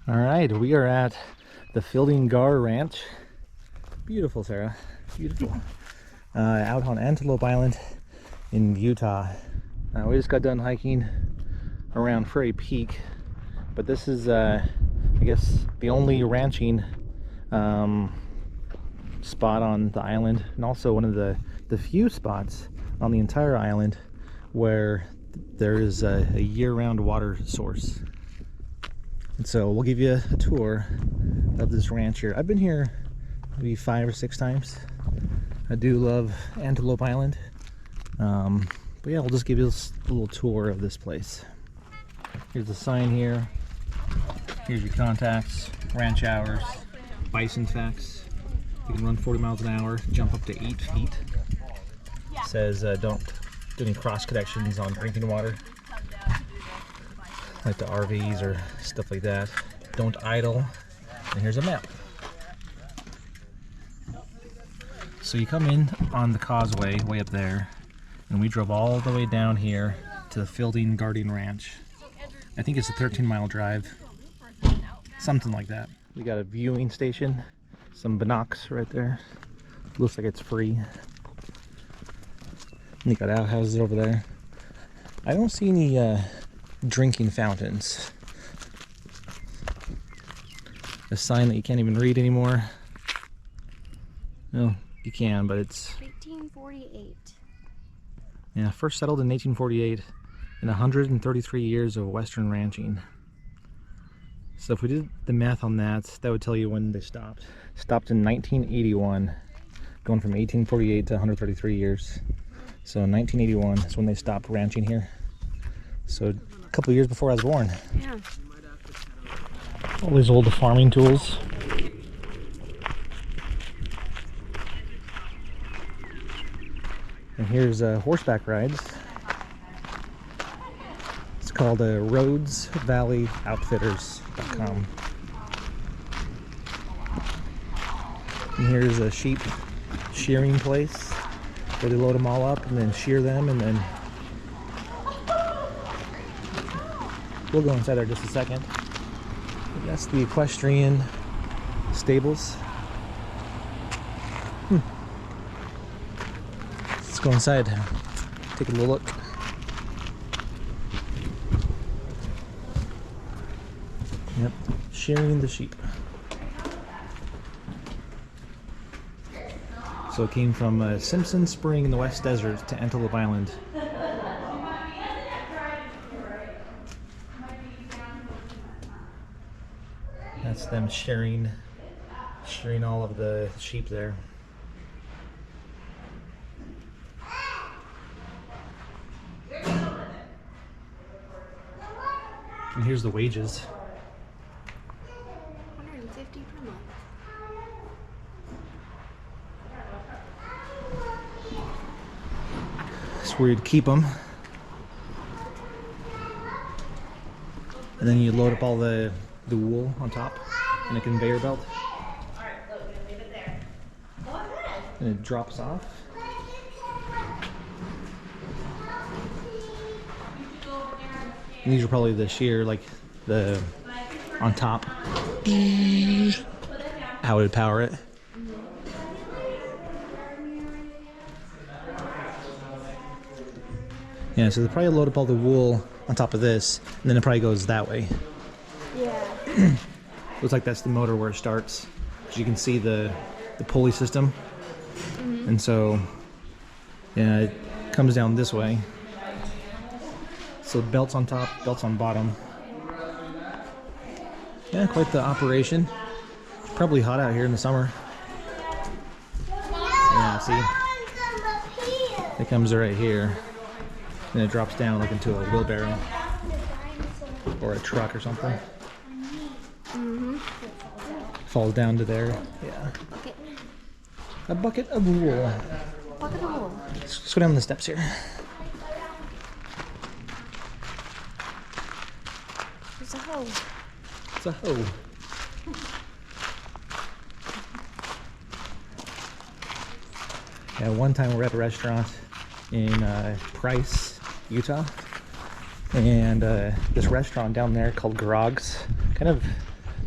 All right, we are at the Garr Ranch. Beautiful, Sarah. Beautiful. Out on Antelope Island in Utah. We just got done hiking around Furry Peak, but this is, I guess, the only ranching spot on the island, and also one of the few spots on the entire island where there is a year-round water source. And so we'll give you a tour of this ranch here. I've been here maybe 5 or 6 times. I do love Antelope Island. But yeah, we'll just give you a little tour of this place. Here's the sign here. Here's your contacts, ranch hours, bison facts. You can run 40 miles an hour, jump up to 8 feet. It says don't do any cross connections on drinking water, like the RVs or stuff like that. Don't idle. And here's a map. So you come in on the causeway way up there, and we drove all the way down here to the Garden Ranch. I think it's a 13-mile drive, something like that. We got a viewing station, some binocs right there. Looks like it's free. And you got outhouses over there. I don't see any drinking fountains. A sign that you can't even read anymore. No, you can, but it's 1848. Yeah, first settled in 1848 in 133 years of Western ranching. So if we did the math on that, that would tell you when they stopped. Stopped in 1981, going from 1848 to 133 years. So 1981 is when they stopped ranching here. So a couple of years before I was born. Yeah. All these old farming tools. And here's horseback rides. It's called Rhodes-Valley-Outfitters.com. And here's a sheep shearing place where they load them all up and then shear them, and then we'll go inside there just a second. That's the equestrian stables. Let's go inside, take a little look. Yep, shearing the sheep. So it came from Simpson Spring in the West Desert to Antelope Island. That's them shearing all of the sheep there. And here's the wages. $150 per month. That's where you'd keep them. And then you load up all the wool on top in a conveyor belt. And it drops off. And these are probably the shear, like the on top. How it would power it. Yeah, so they probably load up all the wool on top of this, and then it probably goes that way. Yeah. Looks like that's the motor where it starts. So you can see the pulley system. And so, yeah, it comes down this way. So belts on top, belts on bottom. Yeah, quite the operation. It's probably hot out here in the summer. Yeah, see? It comes right here. And it drops down like into a wheelbarrow. Or a truck or something. Falls down to there. Yeah. Bucket. A bucket of wool. Bucket of wool. Let's go down the steps here. There's a hoe. It's a hoe. Yeah, one time we're at a restaurant in Price, Utah. And this restaurant down there called Garr's kind of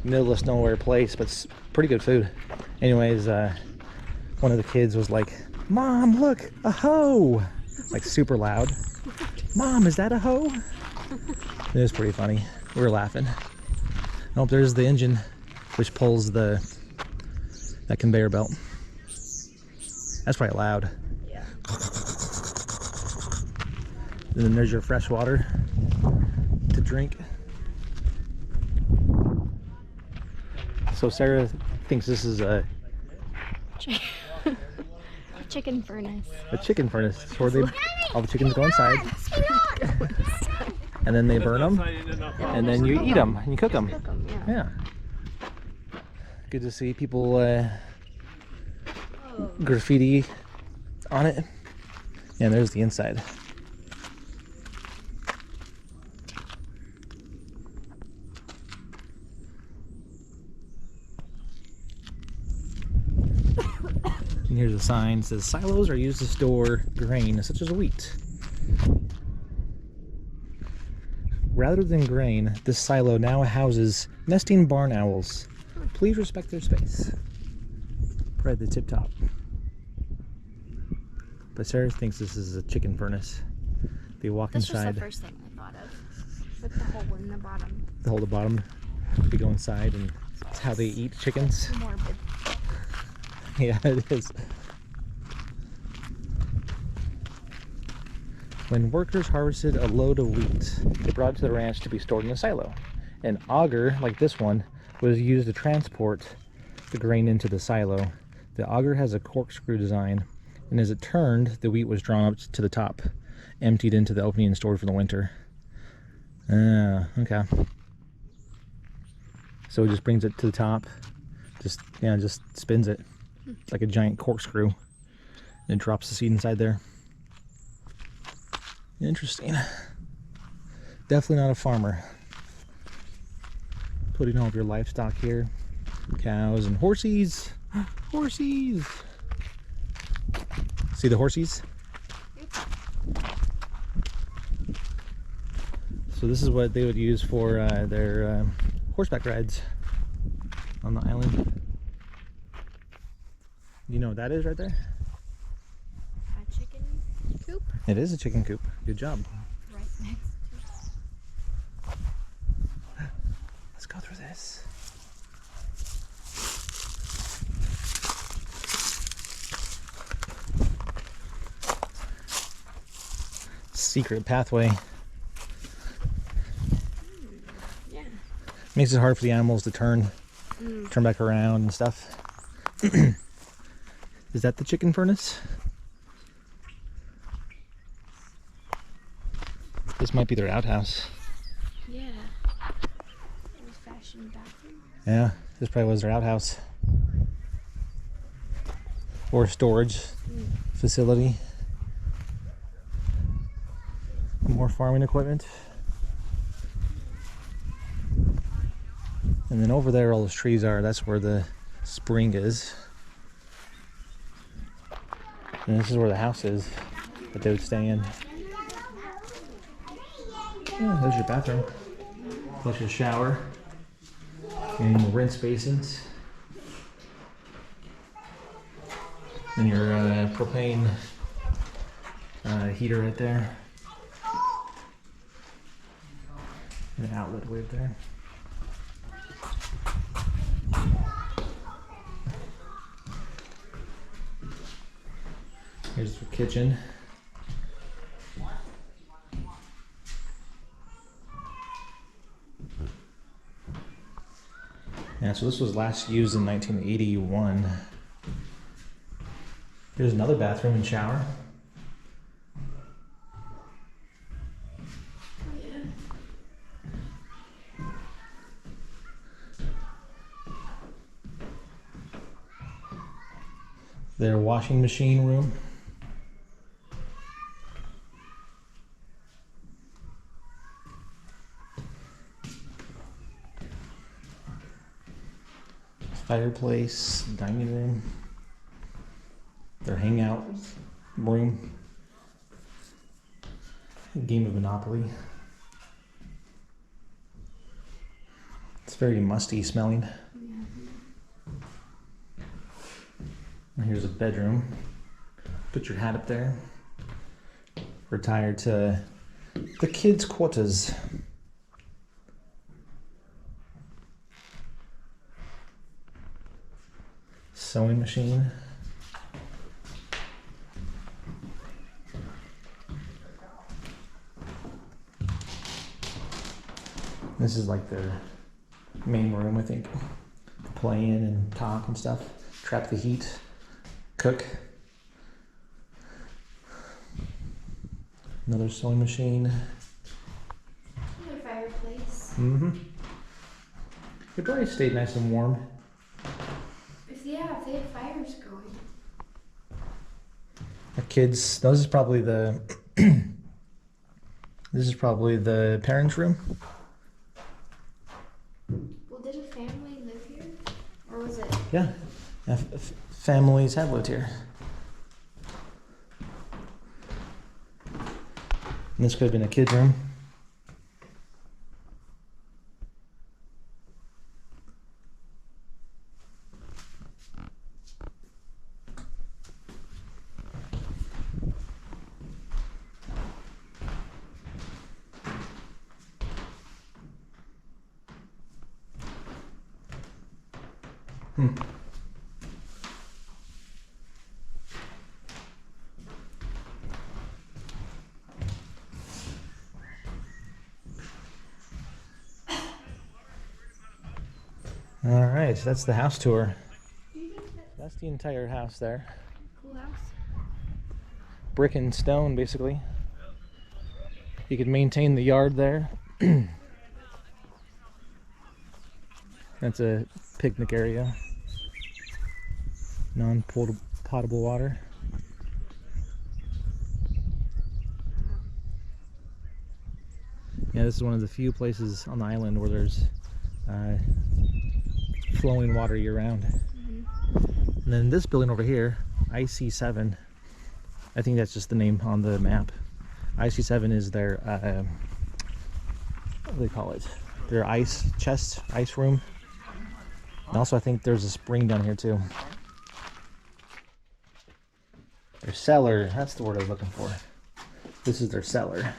middle of nowhere place, but it's pretty good food. Anyways, one of the kids was like, "Mom, look, a hoe!" Like super loud. "Mom, is that a hoe?" It was pretty funny. We were laughing. Oh, there's the engine, which pulls that conveyor belt. That's probably loud. Yeah. And then there's your fresh water to drink. So Sarah thinks this is a Chicken furnace. chicken furnace, where all the chickens go inside, and then they burn them, and then you eat them and you cook them. Cook 'em, yeah. Yeah. Good to see people graffiti on it. And there's the inside. And here's a sign that says silos are used to store grain such as wheat. Rather than grain, this silo now houses nesting barn owls. Please respect their space. Right at the tip top. But Sarah thinks this is a chicken furnace. They walk This was inside. the first thing I thought of. With the hole in the bottom. The hole at the bottom. They go inside, and it's how they eat chickens. Morbid. Yeah, it is. When workers harvested a load of wheat, they brought it to the ranch to be stored in a silo. An auger, like this one, was used to transport the grain into the silo. The auger has a corkscrew design, and as it turned, the wheat was drawn up to the top, emptied into the opening and stored for the winter. Okay. So it just brings it to the top, just spins it like a giant corkscrew, and drops the seed inside there. Interesting. Definitely not a farmer. Putting all of your livestock here. Cows and horsies. Horsies. See the horsies? So this is what they would use for their horseback rides on the island. You know what that is right there? A chicken coop? It is a chicken coop. Good job. Right next to it. Let's go through this. Secret pathway. Yeah. Makes it hard for the animals to turn back around and stuff. Is that the chicken furnace? This might be their outhouse. Yeah. Old fashioned bathroom. Yeah, this probably was their outhouse. Or storage facility. More farming equipment. And then over there all those trees are, that's where the spring is. And this is where the house is that they would stay in. Oh, there's your bathroom. Plus your shower. And your rinse basins. And your propane heater right there. And an outlet right there. Here's the kitchen. Yeah, so this was last used in 1981. Here's another bathroom and shower. Their washing machine room. Fireplace, dining room, their hangout room, game of Monopoly. It's very musty smelling. And here's a bedroom. Put your hat up there. Retire to the kids' quarters. Sewing machine. This is like their main room, I think. Play in and talk and stuff. Trap the heat. Cook. Another sewing machine. Another fireplace. Mm-hmm. It probably stayed nice and warm. If they had fires going. The kids. This is probably the. This is probably the parents' room. Well, did a family live here? Or was it? Yeah. Families have lived here. And this could have been a kid's room. All right, so that's the house tour. That's the entire house there. Cool house. Brick and stone, basically. You could maintain the yard there. That's a picnic area. Non-potable water. Yeah, this is one of the few places on the island where there's flowing water year-round. And then this building over here, IC7, I think that's just the name on the map. IC7 is their, what do they call it? Their ice chest, ice room. And also I think there's a spring down here too. Their cellar, that's the word I was looking for. This is their cellar.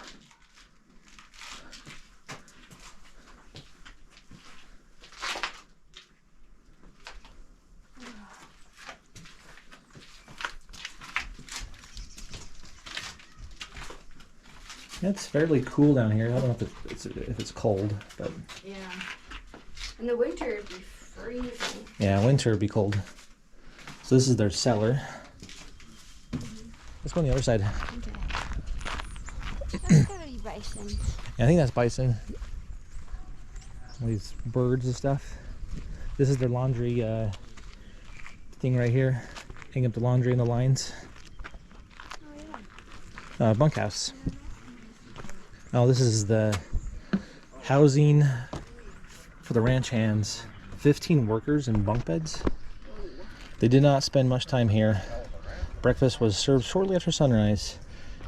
It's fairly cool down here. I don't know if it's cold, but Yeah. In the winter it'd be freezing. yeah, winter would be cold. So this is their cellar. Let's go on the other side. Okay. That's gotta be bison. Yeah, I think that's bison. All these birds and stuff. This is their laundry thing right here. Hang up the laundry in the lines. Oh yeah. Bunkhouse. Oh, this is the housing for the ranch hands. 15 workers in bunk beds. They did not spend much time here. Breakfast was served shortly after sunrise,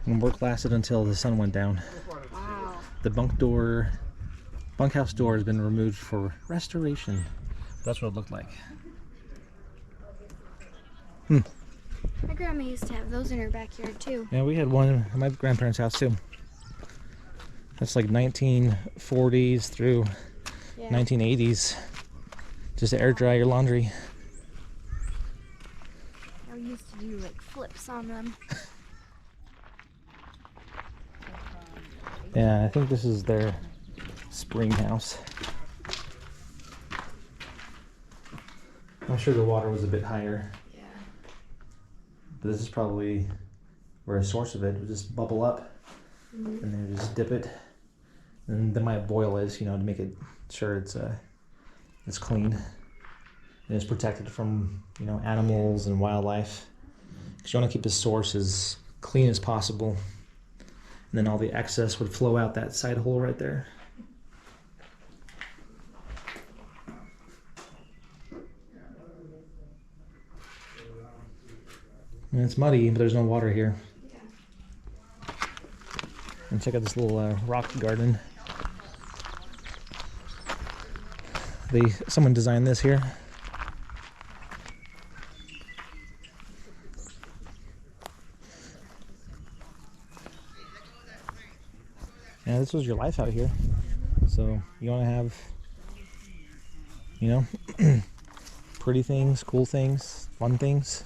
and work lasted until the sun went down. Wow. The bunkhouse door has been removed for restoration. That's what it looked like. My grandma used to have those in her backyard too. Yeah, we had one at my grandparents' house too. That's like 1940s through Yeah. 1980s. Just to air dry your laundry. I used to do like flips on them. Yeah, I think this is their spring house. I'm sure the water was a bit higher. Yeah. But this is probably where a source of it would just bubble up. Mm-hmm. And then just dip it. And they might boil it, to make it sure it's clean. And it's protected from, animals and wildlife. Because you want to keep the source as clean as possible. And then all the excess would flow out that side hole right there. And it's muddy, but there's no water here. Yeah. And check out this little rock garden. Someone designed this here. Yeah, this was your life out here. So you want to have, you know, pretty things, cool things, fun things.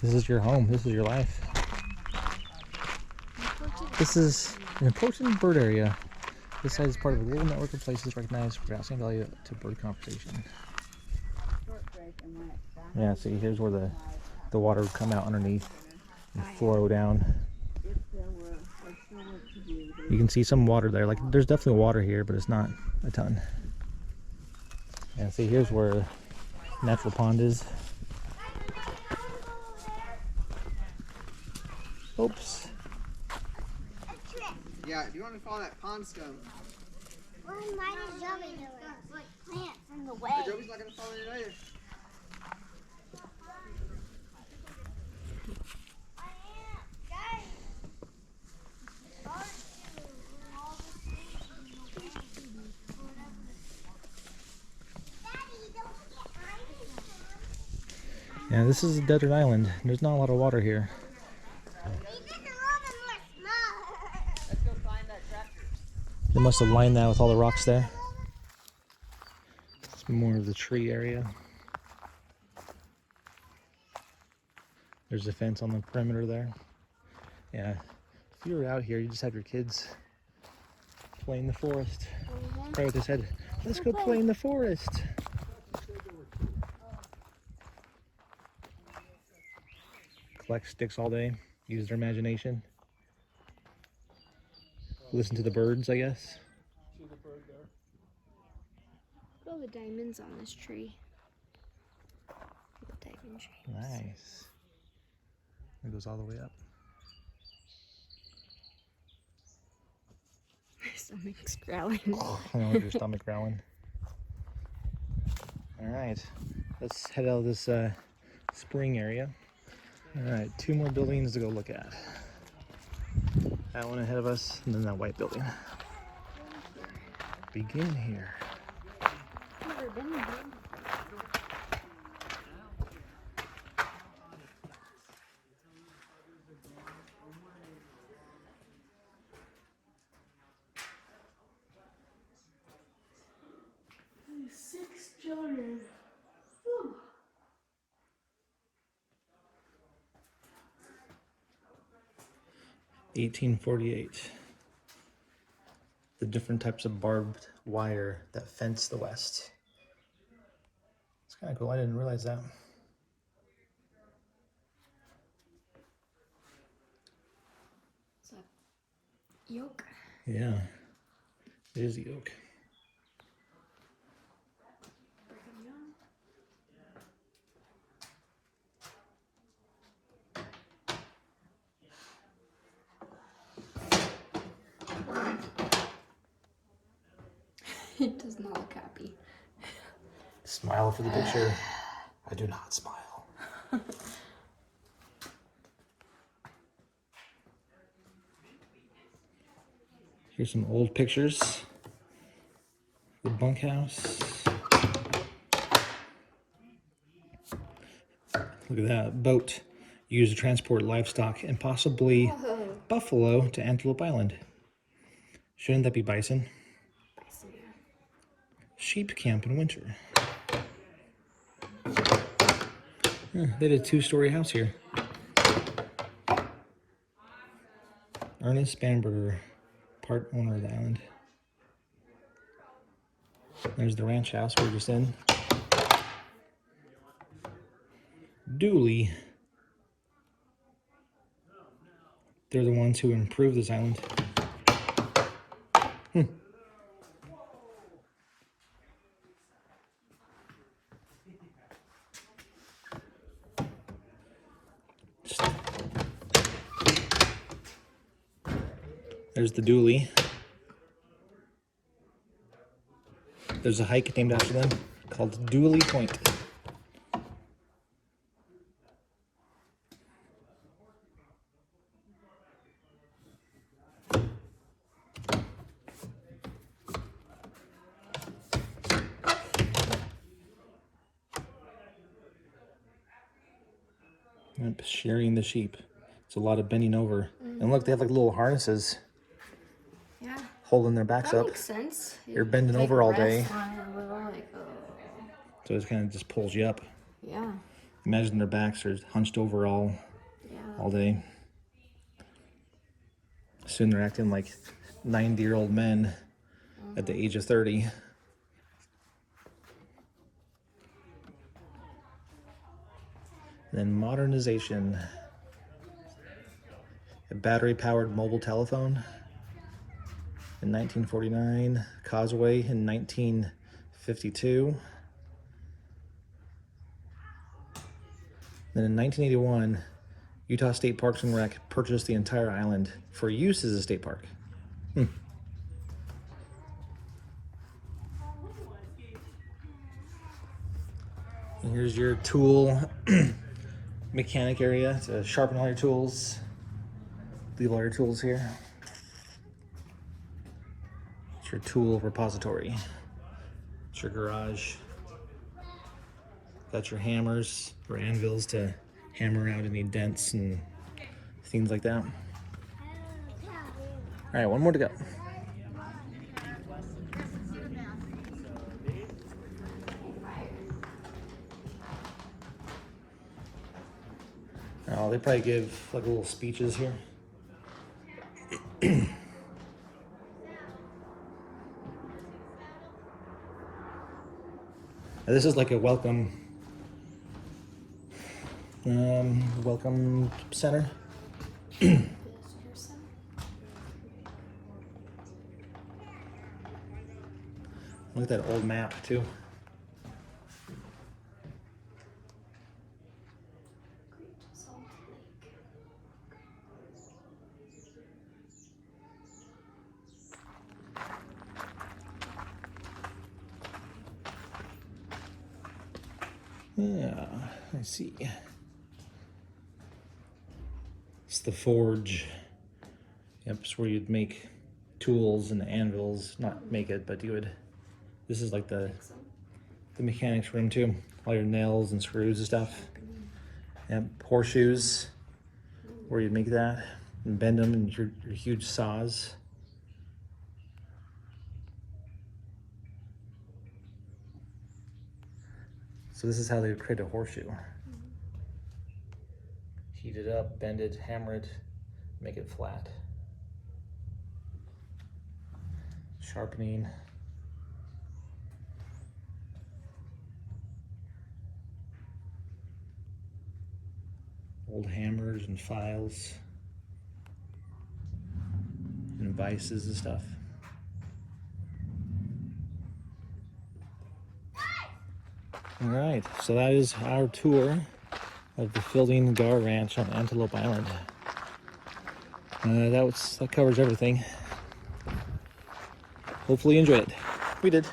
This is your home. This is your life. This is an important bird area. This site is part of a global network of places recognized for outstanding value to bird conservation. Yeah, see, here's where the water would come out underneath and flow down. You can see some water there. Like, there's definitely water here, but it's not a ton. And see, here's where natural pond is. Oops. Yeah, do you want to follow that pond scum? Well, why does Joey do it? It's like plants in the way. Joey's not going to follow it either. Yeah, this is a desert island. There's not a lot of water here. Let's go find that tractor. They must have lined that with all the rocks there. It's more of the tree area. There's a fence on the perimeter there. Yeah, if you were out here, you just have your kids play in the forest. Probably what they said, let's go play in the forest. Collect sticks all day, use their imagination. Listen to the birds, I guess. Look at all the diamonds on this tree. The diamond trees. Nice. It goes all the way up. My stomach's growling. I know your stomach growling. All right, let's head out of this spring area. All right, 2 more buildings to go look at. That one ahead of us, and then that white building. Begin here. Never been there. Children. 1848. The different types of barbed wire that fence the West. It's kind of cool. I didn't realize that. It's a yoke. Yeah, it is a yoke. It does not look happy. Smile for the picture. I do not smile. Here's some old pictures. The bunkhouse. Look at that boat used to transport livestock and possibly buffalo to Antelope Island. Shouldn't that be bison? Sheep camp in winter. They did a 2-story house here. Ernest Bamberger, part owner of the island. There's the ranch house we're just in. Dooley. They're the ones who improved this island. There's the Dooley. There's a hike named after them called Dooley Point. Yep, shearing the sheep. It's a lot of bending over. And look, they have like little harnesses Yeah. holding their backs That up. makes sense. You're bending Like over all day. rest on it a little, like, So it kind of just pulls you up. yeah. Imagine their backs are hunched over all day. Soon they're acting like 90-year-old men at the age of 30. Then modernization. A battery-powered mobile telephone in 1949. Causeway in 1952. Then in 1981, Utah State Parks and Rec purchased the entire island for use as a state park. And here's your tool mechanic area to sharpen all your tools. Leave all your tools here. It's your tool repository. It's your garage. Got your hammers or anvils to hammer out any dents and things like that. All right, one more to go. Oh, they probably give like little speeches here. This is like a welcome center. Look at that old map too. Yeah, I see. It's the forge. Yep, it's where you'd make tools and anvils. Not make it, but you would. This is like the mechanics room too. All your nails and screws and stuff. Yep, horseshoes, where you'd make that and bend them in your huge saws. So this is how they would create a horseshoe. Heat it up, bend it, hammer it, make it flat. Sharpening. Old hammers and files and vices and stuff. All right, so that is our tour of the Fielding Garr Ranch on Antelope Island. That covers everything. Hopefully you enjoyed it. We did.